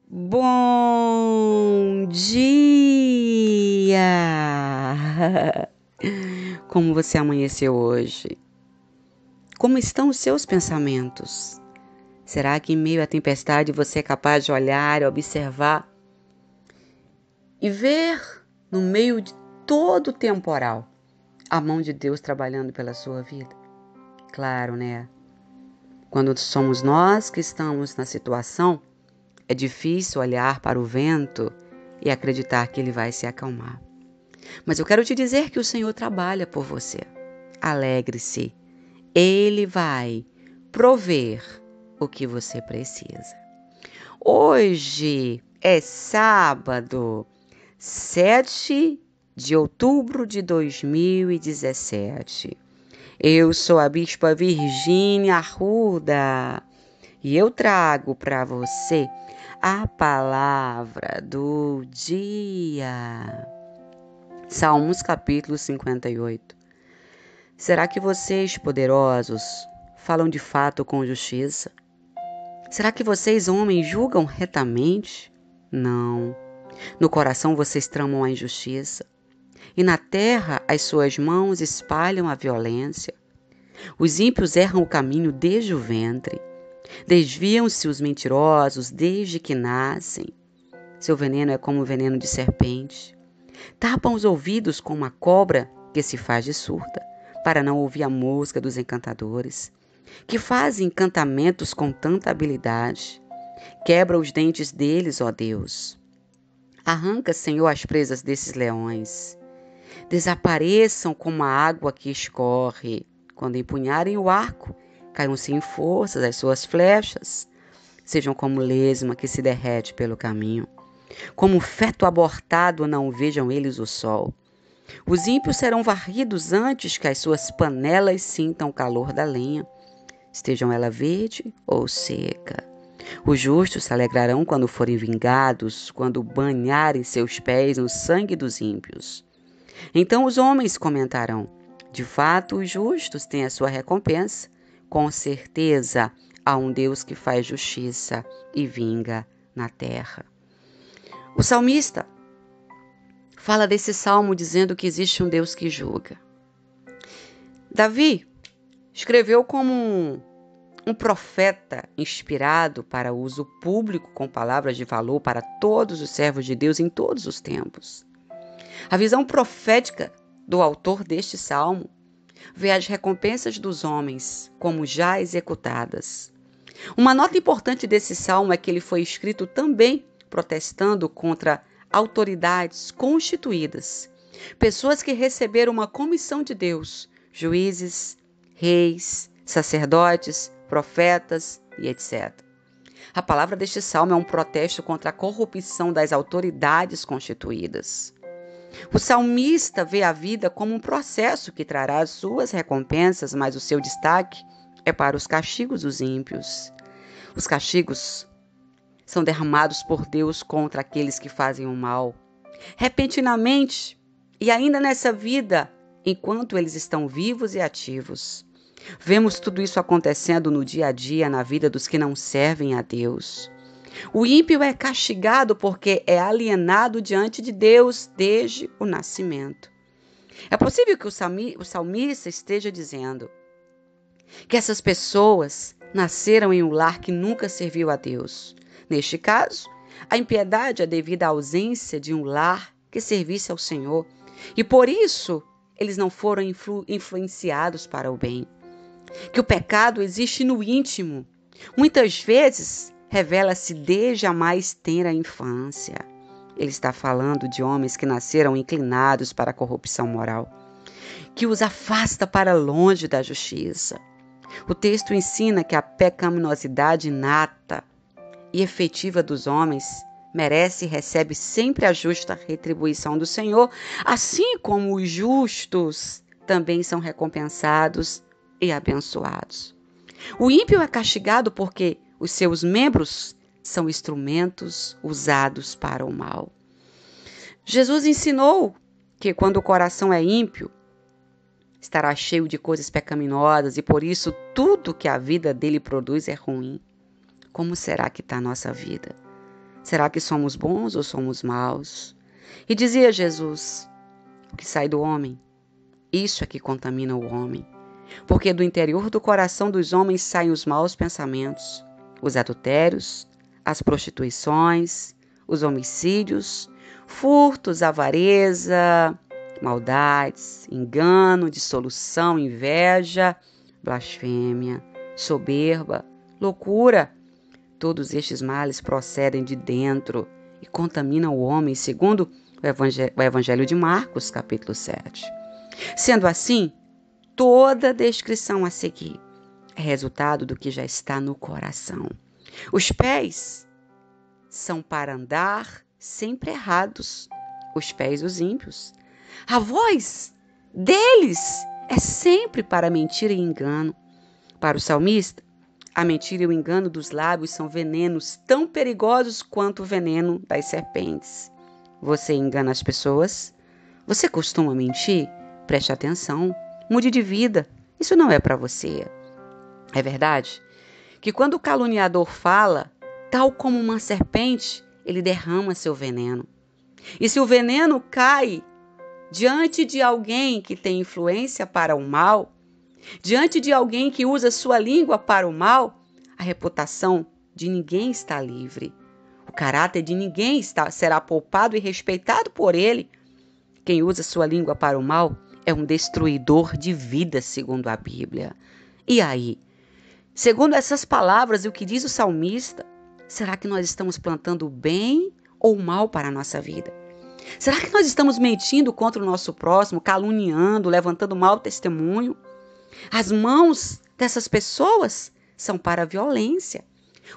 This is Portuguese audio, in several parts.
Bom dia! Como você amanheceu hoje? Como estão os seus pensamentos? Será que em meio à tempestade você é capaz de olhar e observar e ver no meio de todo o temporal a mão de Deus trabalhando pela sua vida? Claro, né? Quando somos nós que estamos na situação, é difícil olhar para o vento e acreditar que ele vai se acalmar. Mas eu quero te dizer que o Senhor trabalha por você. Alegre-se. Ele vai prover o que você precisa. Hoje é sábado, 7 de outubro de 2017. Eu sou a Bispa Virgínia Arruda e eu trago para você a palavra do dia. Salmos capítulo 58. Será que vocês, poderosos, falam de fato com justiça? Será que vocês, homens, julgam retamente? Não. No coração vocês tramam a injustiça, e na terra as suas mãos espalham a violência. Os ímpios erram o caminho desde o ventre. Desviam-se os mentirosos desde que nascem. Seu veneno é como o veneno de serpente. Tapam os ouvidos com uma cobra que se faz de surda, para não ouvir a música dos encantadores, que fazem encantamentos com tanta habilidade. Quebra os dentes deles, ó Deus. Arranca, Senhor, as presas desses leões. Desapareçam como a água que escorre. Quando empunharem o arco, caiam sem forças as suas flechas. Sejam como lesma que se derrete pelo caminho. Como feto abortado, não vejam eles o sol. Os ímpios serão varridos antes que as suas panelas sintam o calor da lenha, estejam ela verde ou seca. Os justos se alegrarão quando forem vingados, quando banharem seus pés no sangue dos ímpios. Então os homens comentarão: de fato, os justos têm a sua recompensa. Com certeza, há um Deus que faz justiça e vinga na terra. O salmista fala desse salmo dizendo que existe um Deus que julga. Davi escreveu como um profeta inspirado para uso público com palavras de valor para todos os servos de Deus em todos os tempos. A visão profética do autor deste salmo vê as recompensas dos homens como já executadas. Uma nota importante desse salmo é que ele foi escrito também protestando contra autoridades constituídas, pessoas que receberam uma comissão de Deus, juízes, reis, sacerdotes, profetas e etc. A palavra deste salmo é um protesto contra a corrupção das autoridades constituídas. O salmista vê a vida como um processo que trará as suas recompensas, mas o seu destaque é para os castigos dos ímpios. Os castigos são derramados por Deus contra aqueles que fazem o mal, repentinamente e ainda nessa vida, enquanto eles estão vivos e ativos. Vemos tudo isso acontecendo no dia a dia na vida dos que não servem a Deus. O ímpio é castigado porque é alienado diante de Deus desde o nascimento. É possível que o salmista esteja dizendo que essas pessoas nasceram em um lar que nunca serviu a Deus. Neste caso, a impiedade é devido à ausência de um lar que servisse ao Senhor, e por isso eles não foram influenciados para o bem. Que o pecado existe no íntimo. Muitas vezes revela-se desde a mais tenra infância. Ele está falando de homens que nasceram inclinados para a corrupção moral, que os afasta para longe da justiça. O texto ensina que a pecaminosidade inata e efetiva dos homens merece e recebe sempre a justa retribuição do Senhor, assim como os justos também são recompensados e abençoados. O ímpio é castigado porque os seus membros são instrumentos usados para o mal. Jesus ensinou que quando o coração é ímpio, estará cheio de coisas pecaminosas e por isso tudo que a vida dele produz é ruim. Como será que está a nossa vida? Será que somos bons ou somos maus? E dizia Jesus: o que sai do homem, isso é que contamina o homem. Porque do interior do coração dos homens saem os maus pensamentos, os adultérios, as prostituições, os homicídios, furtos, avareza, maldades, engano, dissolução, inveja, blasfêmia, soberba, loucura. Todos estes males procedem de dentro e contaminam o homem, segundo o Evangelho de Marcos, capítulo 7. Sendo assim, toda descrição a seguir é resultado do que já está no coração. Os pés são para andar sempre errados, os pés dos ímpios. A voz deles é sempre para mentira e engano. Para o salmista, a mentira e o engano dos lábios são venenos tão perigosos quanto o veneno das serpentes. Você engana as pessoas? Você costuma mentir? Preste atenção, mude de vida. Isso não é para você. É verdade que quando o caluniador fala, tal como uma serpente, ele derrama seu veneno. E se o veneno cai diante de alguém que tem influência para o mal, diante de alguém que usa sua língua para o mal, a reputação de ninguém está livre. O caráter de ninguém será poupado e respeitado por ele. Quem usa sua língua para o mal é um destruidor de vidas, segundo a Bíblia. E aí? Segundo essas palavras e o que diz o salmista, será que nós estamos plantando o bem ou o mal para a nossa vida? Será que nós estamos mentindo contra o nosso próximo, caluniando, levantando mau testemunho? As mãos dessas pessoas são para a violência.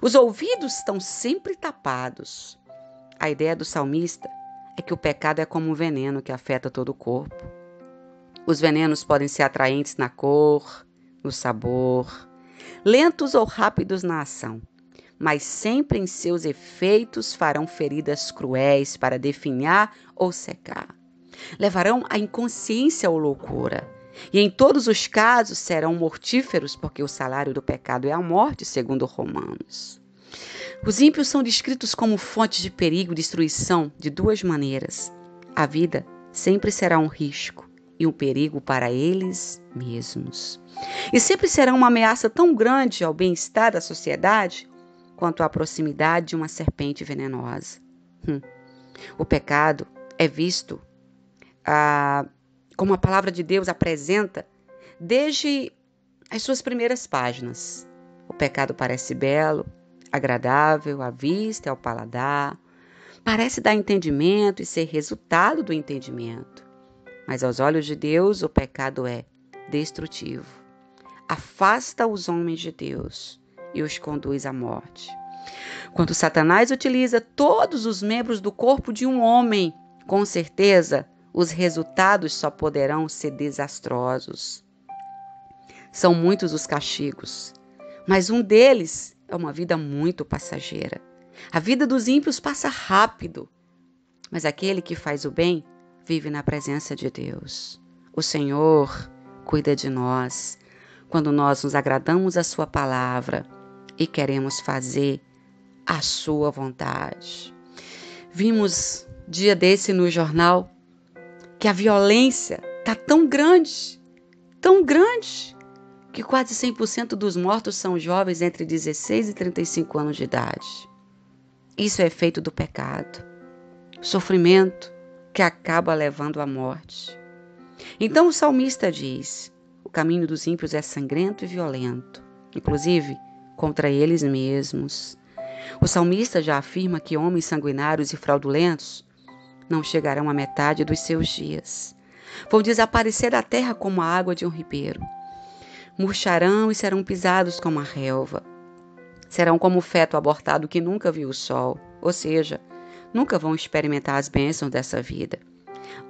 Os ouvidos estão sempre tapados. A ideia do salmista é que o pecado é como um veneno que afeta todo o corpo. Os venenos podem ser atraentes na cor, no sabor, lentos ou rápidos na ação, mas sempre em seus efeitos farão feridas cruéis para definhar ou secar. Levarão à inconsciência ou loucura. E em todos os casos serão mortíferos, porque o salário do pecado é a morte, segundo Romanos. Os ímpios são descritos como fontes de perigo e destruição de duas maneiras. A vida sempre será um risco e um perigo para eles mesmos. E sempre será uma ameaça tão grande ao bem-estar da sociedade quanto a proximidade de uma serpente venenosa. O pecado é visto como a palavra de Deus apresenta desde as suas primeiras páginas. O pecado parece belo, agradável à vista e ao paladar, parece dar entendimento e ser resultado do entendimento. Mas aos olhos de Deus, o pecado é destrutivo. Afasta os homens de Deus e os conduz à morte. Quando Satanás utiliza todos os membros do corpo de um homem, com certeza, os resultados só poderão ser desastrosos. São muitos os castigos, mas um deles é uma vida muito passageira. A vida dos ímpios passa rápido, mas aquele que faz o bem vive na presença de Deus. O Senhor cuida de nós quando nós nos agradamos da sua palavra e queremos fazer a sua vontade. Vimos dia desse no jornal que a violência está tão grande, que quase 100% dos mortos são jovens entre 16 e 35 anos de idade. Isso é efeito do pecado, sofrimento que acaba levando à morte. Então o salmista diz: o caminho dos ímpios é sangrento e violento, inclusive contra eles mesmos. O salmista já afirma que homens sanguinários e fraudulentos não chegarão à metade dos seus dias. Vão desaparecer da terra como a água de um ribeiro. Murcharão e serão pisados como a relva. Serão como o feto abortado que nunca viu o sol, ou seja, nunca vão experimentar as bênçãos dessa vida.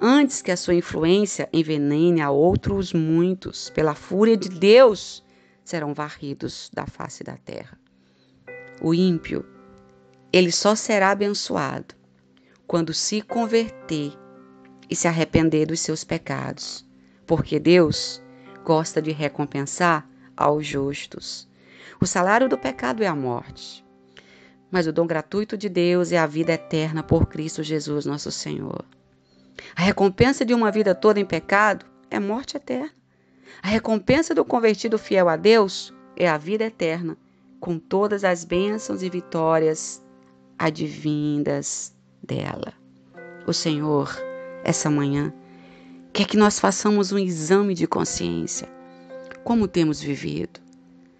Antes que a sua influência envenene a outros muitos, pela fúria de Deus, serão varridos da face da terra. O ímpio, ele só será abençoado quando se converter e se arrepender dos seus pecados, porque Deus gosta de recompensar aos justos. O salário do pecado é a morte, mas o dom gratuito de Deus é a vida eterna por Cristo Jesus, nosso Senhor. A recompensa de uma vida toda em pecado é morte eterna. A recompensa do convertido fiel a Deus é a vida eterna, com todas as bênçãos e vitórias advindas dela. O Senhor, essa manhã, quer que nós façamos um exame de consciência. Como temos vivido?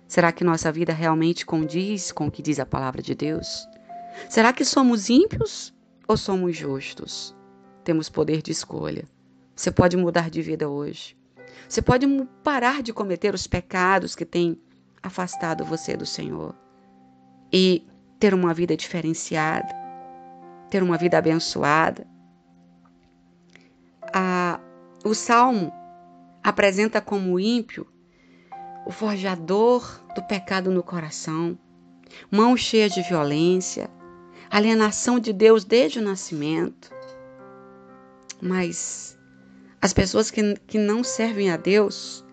Será que nossa vida realmente condiz com o que diz a palavra de Deus? Será que somos ímpios ou somos justos? Temos poder de escolha. Você pode mudar de vida hoje. Você pode parar de cometer os pecados que têm afastado você do Senhor e ter uma vida diferenciada, ter uma vida abençoada. O Salmo apresenta como ímpio o forjador do pecado no coração, mão cheia de violência, alienação de Deus desde o nascimento. Mas as pessoas que não servem a Deus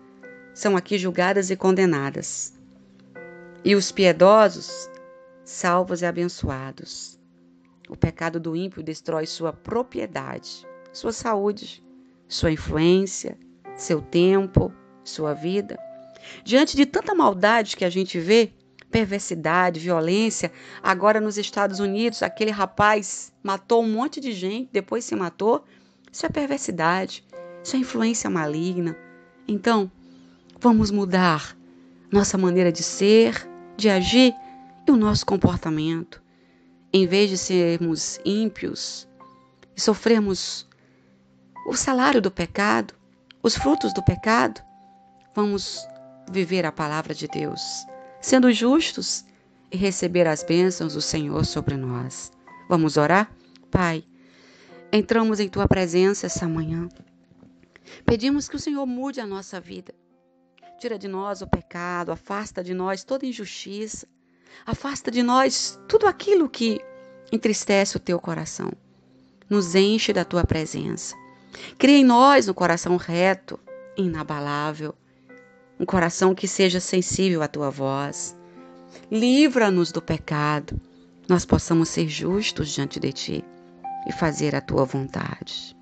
são aqui julgadas e condenadas. E os piedosos, salvos e abençoados. O pecado do ímpio destrói sua propriedade, sua saúde, sua influência, seu tempo, sua vida. Diante de tanta maldade que a gente vê, perversidade, violência, agora nos Estados Unidos, aquele rapaz matou um monte de gente, depois se matou. Isso é perversidade, isso é influência maligna. Então, vamos mudar nossa maneira de ser, de agir e o nosso comportamento. Em vez de sermos ímpios e sofrermos o salário do pecado, os frutos do pecado, vamos viver a palavra de Deus, sendo justos e receber as bênçãos do Senhor sobre nós. Vamos orar? Pai, entramos em Tua presença essa manhã. Pedimos que o Senhor mude a nossa vida. Tira de nós o pecado, afasta de nós toda injustiça, afasta de nós tudo aquilo que entristece o Teu coração. Nos enche da Tua presença. Cria em nós um coração reto, inabalável, um coração que seja sensível à Tua voz. Livra-nos do pecado, nós possamos ser justos diante de Ti e fazer a Tua vontade.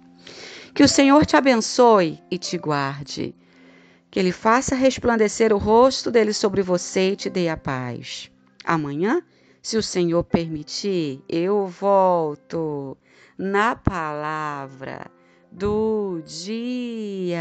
Que o Senhor te abençoe e te guarde. Que Ele faça resplandecer o rosto dEle sobre você e te dê a paz. Amanhã, se o Senhor permitir, eu volto na palavra do dia.